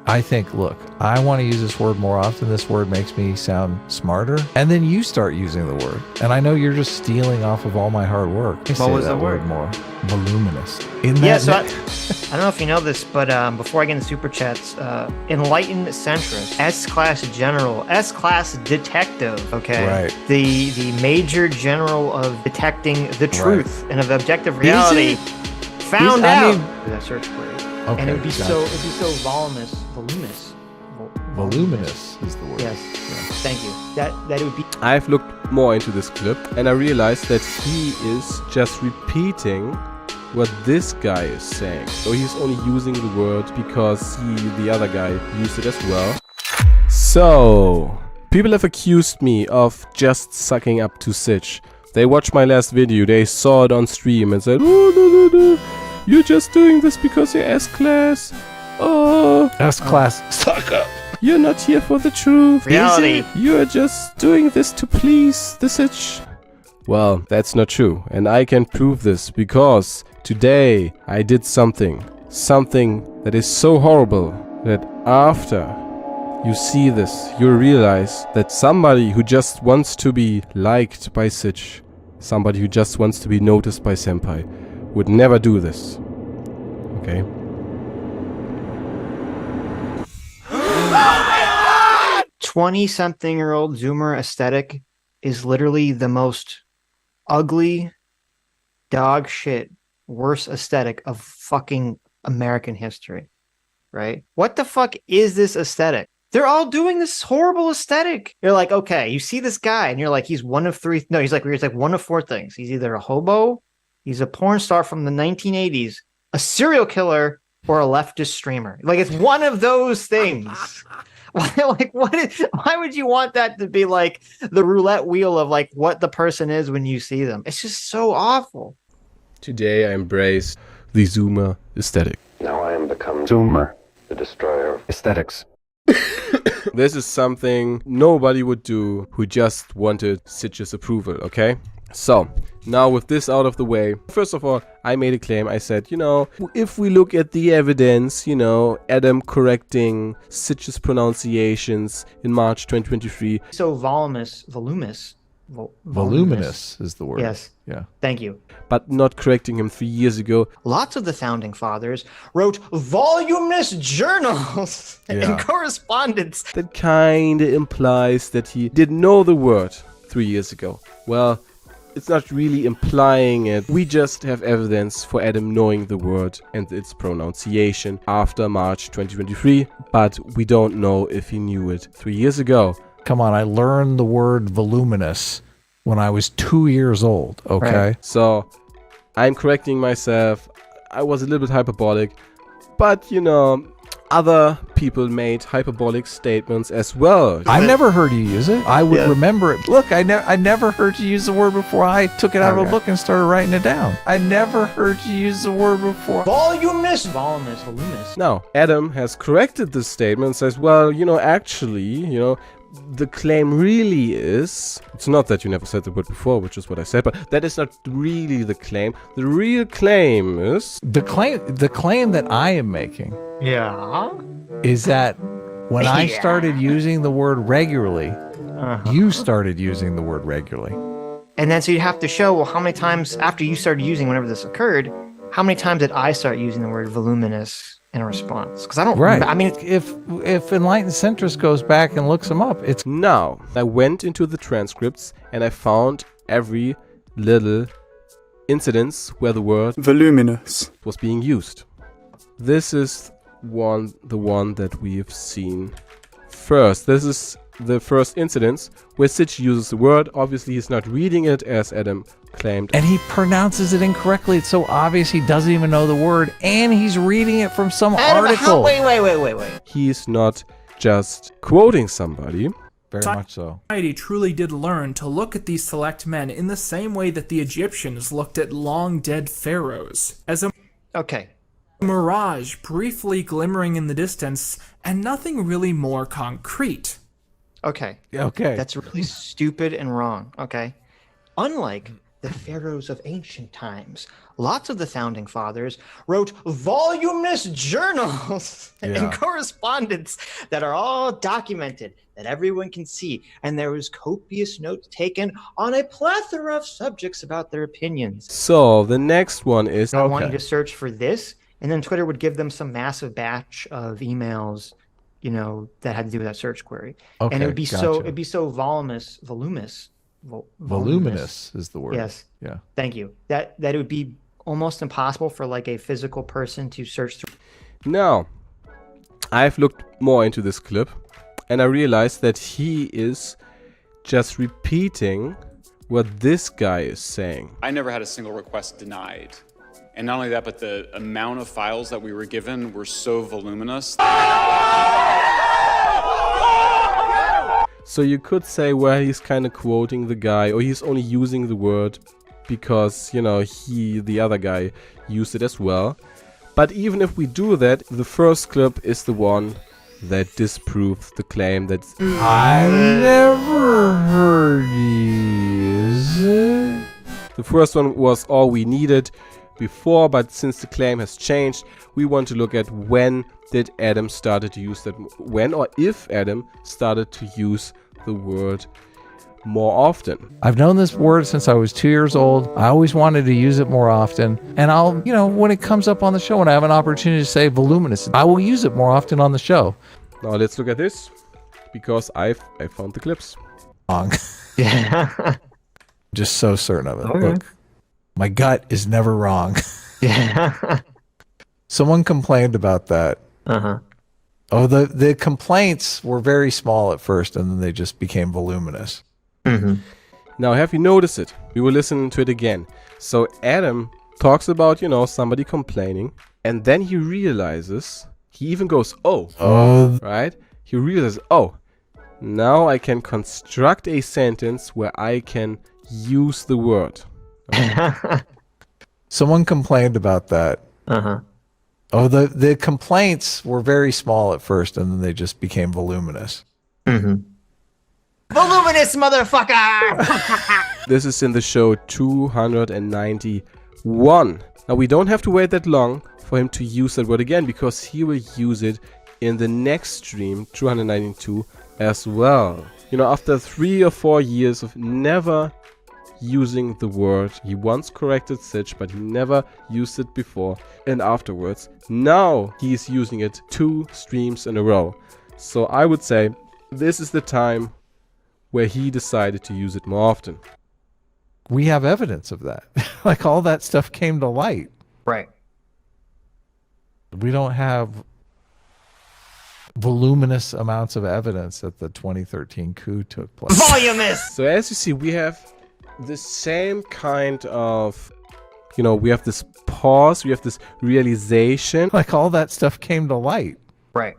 I think, look, I want to use this word more often. This word makes me sound smarter. And then you start using the word. And I know you're just stealing off of all my hard work. What was the word? More. Voluminous. I don't know if you know this, but before I get into super chats, enlightened centrist, S-class general, S-class detective, okay? Right. The major general of detecting the truth and of objective reality found out. That search query. Okay, and it would be so voluminous. Voluminous is the word. Yes. Yeah. Thank you. That it would be. I've looked more into this clip and I realized that he is just repeating what this guy is saying. So he's only using the word because the other guy, used it as well. So, people have accused me of just sucking up to Sitch. They watched my last video, they saw it on stream and said, oh, no. You're just doing this because you're S-class. Oh. S-class. Suck up. You're not here for the truth. Reality. You're just doing this to please the Sitch. Well, that's not true. And I can prove this because today I did something that is so horrible that after you see this, you realize that somebody who just wants to be liked by Sitch, somebody who just wants to be noticed by Senpai, would never do this. Okay? 20-something-year-old Zoomer aesthetic is literally the most ugly, dog shit, worst aesthetic of fucking American history. Right? What the fuck is this aesthetic? They're all doing this horrible aesthetic. You're like, okay, you see this guy, and you're like, he's one of three. No, he's like one of four things. He's either a hobo, he's a porn star from the 1980s, a serial killer, or a leftist streamer. Like, it's one of those things. Why would you want that to be like the roulette wheel of like what the person is when you see them? It's just so awful. Today I embrace the Zoomer aesthetic. Now I am become Zoomer, the destroyer of aesthetics. This is something nobody would do who just wanted Sitch's approval, okay? So, now with this out of the way, first of all, I made a claim. I said, if we look at the evidence, Adam correcting Sitch's pronunciations in March 2023. So voluminous. Voluminous is the word. Yes. Yeah. Thank you. But not correcting him 3 years ago. Lots of the founding fathers wrote voluminous journals and correspondence. That kind of implies that he didn't know the word 3 years ago. Well, it's not really implying it. We just have evidence for Adam knowing the word and its pronunciation after March 2023, but we don't know if he knew it 3 years ago. Come on, I learned the word voluminous when I was 2 years old, okay? Right. So, I'm correcting myself. I was a little bit hyperbolic, but other people made hyperbolic statements as well. I've never heard you use it. I would remember it. Look, I never heard you use the word before I took it out of a book and started writing it down. I never heard you use the word before. Voluminous. Now, Adam has corrected this statement and says, well, actually, the claim really is, it's not that you never said the word before, which is what I said, but that is not really the claim. The real claim is... The claim that I am making is that when I started using the word regularly, you started using the word regularly. And then so you have to show, well, how many times after you started using, whenever this occurred, how many times did I start using the word voluminous in response? Because I don't... Right. I mean... If Enlightened Centrist goes back and looks them up, it's... Now, I went into the transcripts and I found every little incidence where the word voluminous was being used. This is the one that we have seen first. This is the first incidence where Sitch uses the word. Obviously, he's not reading it as Adam claimed. And he pronounces it incorrectly. It's so obvious he doesn't even know the word. And he's reading it from some article. Wait. He's not just quoting somebody. Very much so. Society truly did learn to look at these select men in the same way that the Egyptians looked at long-dead pharaohs, as a mirage briefly glimmering in the distance, and nothing really more concrete. Okay. Okay. That's really stupid and wrong, okay? Unlike the pharaohs of ancient times. Lots of the founding fathers wrote voluminous journals and correspondence that are all documented, that everyone can see. And there was copious notes taken on a plethora of subjects about their opinions. So the next one is... I want you to search for this, and then Twitter would give them some massive batch of emails, you know, that had to do with that search query. Okay, and it would be so voluminous. Voluminous is the word. Yes. Yeah. Thank you. That it would be almost impossible for like a physical person to search through. Now, I've looked more into this clip, and I realized that he is just repeating what this guy is saying. I never had a single request denied. And not only that, but the amount of files that we were given were so voluminous. So you could say, well, he's kind of quoting the guy, or he's only using the word because, you know, the other guy used it as well. But even if we do that, the first clip is the one that disproves the claim that I never heard it. The first one was all we needed before, but since the claim has changed, we want to look at when did Adam started to use that, when or if Adam started to use the word more often. I've known this word since I was 2 years old. I always wanted to use it more often. And I'll, you know, when it comes up on the show, when I have an opportunity to say voluminous, I will use it more often on the show. Now let's look at this, because I found the clips. Wrong. Yeah. Just so certain of it. Okay. Look, my gut is never wrong. Yeah. Someone complained about that. Uh-huh. Oh, the complaints were very small at first, and then they just became voluminous. Mm-hmm. Now, have you noticed it? We will listen to it again. So Adam talks about, you know, somebody complaining, and then he realizes, he even goes, oh, right? He realizes, oh, now I can construct a sentence where I can use the word. Someone complained about that. Uh-huh. Oh, the complaints were very small at first, and then they just became voluminous. Mm-hmm. Voluminous, motherfucker! This is in the show 291. Now, we don't have to wait that long for him to use that word again, because he will use it in the next stream, 292, as well. You know, after 3 or 4 years of never using the word, he once corrected Sitch, but he never used it before and afterwards. Now he's using it 2 streams in a row. So I would say this is the time where he decided to use it more often. We have evidence of that. Like, all that stuff came to light. Right. We don't have voluminous amounts of evidence that the 2013 coup took place. Voluminous! So as you see, we have the same kind of, you know, we have this pause, we have this realization. Like, all that stuff came to light. Right.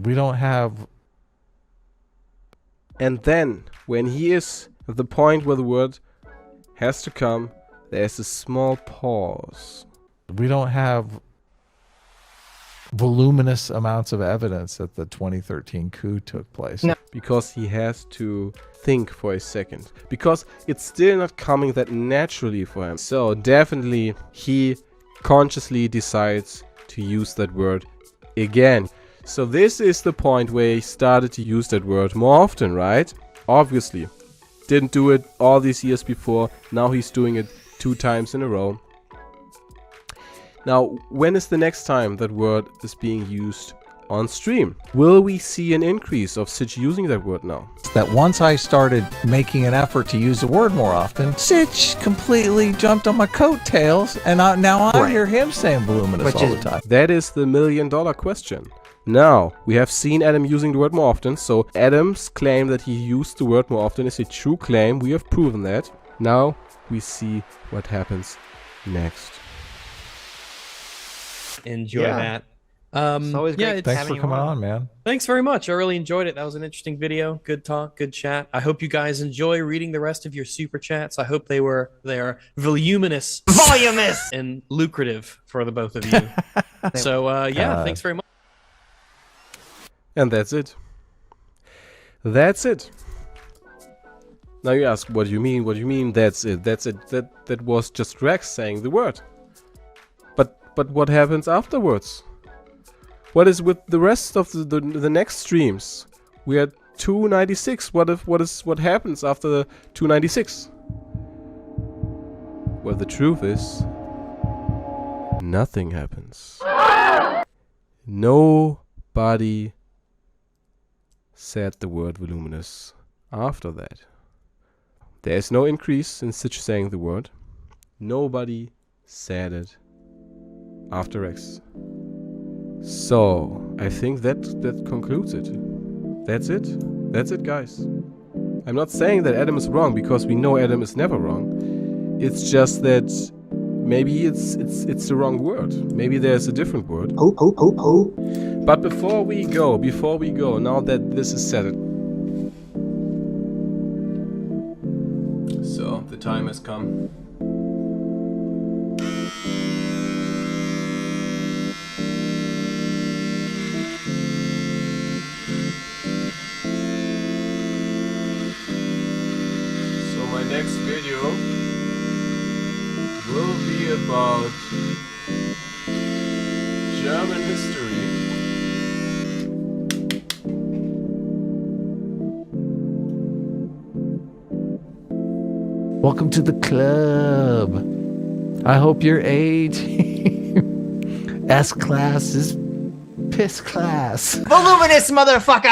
We don't have... And then, when he is at the point where the word has to come, there's a small pause. We don't have voluminous amounts of evidence that the 2013 coup took place. No. Because he has to think for a second. Because it's still not coming that naturally for him. So definitely he consciously decides to use that word again. So this is the point where he started to use that word more often, right? Obviously. Didn't do it all these years before. Now he's doing it 2 times in a row. Now, when is the next time that word is being used on stream? Will we see an increase of Sitch using that word now? That once I started making an effort to use the word more often, Sitch completely jumped on my coattails, and now I hear him saying voluminous all the time. That is the $1 million question. Now, we have seen Adam using the word more often, so Adam's claim that he used the word more often is a true claim. We have proven that. Now, we see what happens next. Enjoy that. It's always great. Thanks for coming on, man. Thanks very much. I really enjoyed it. That was an interesting video. Good talk, good chat. I hope you guys enjoy reading the rest of your super chats. I hope they are voluminous, and lucrative for the both of you. So thanks very much. And that's it. That's it. Now you ask, what do you mean? What do you mean? That's it. That's it. That was just Rex saying the word. But what happens afterwards? What is with the rest of the next streams? We are 296. What happens after the 296? Well, the truth is, nothing happens. Nobody said the word voluminous after that. There is no increase in Stitch saying the word. Nobody said it after X. So, I think that concludes it. That's it. That's it, guys. I'm not saying that Adam is wrong, because we know Adam is never wrong. It's just that maybe it's the wrong word. Maybe there's a different word. But before we go, now that this is settled. So, the time has come. Next video will be about German history. Welcome to the club. I hope your age S class is piss class. Voluminous, motherfucker!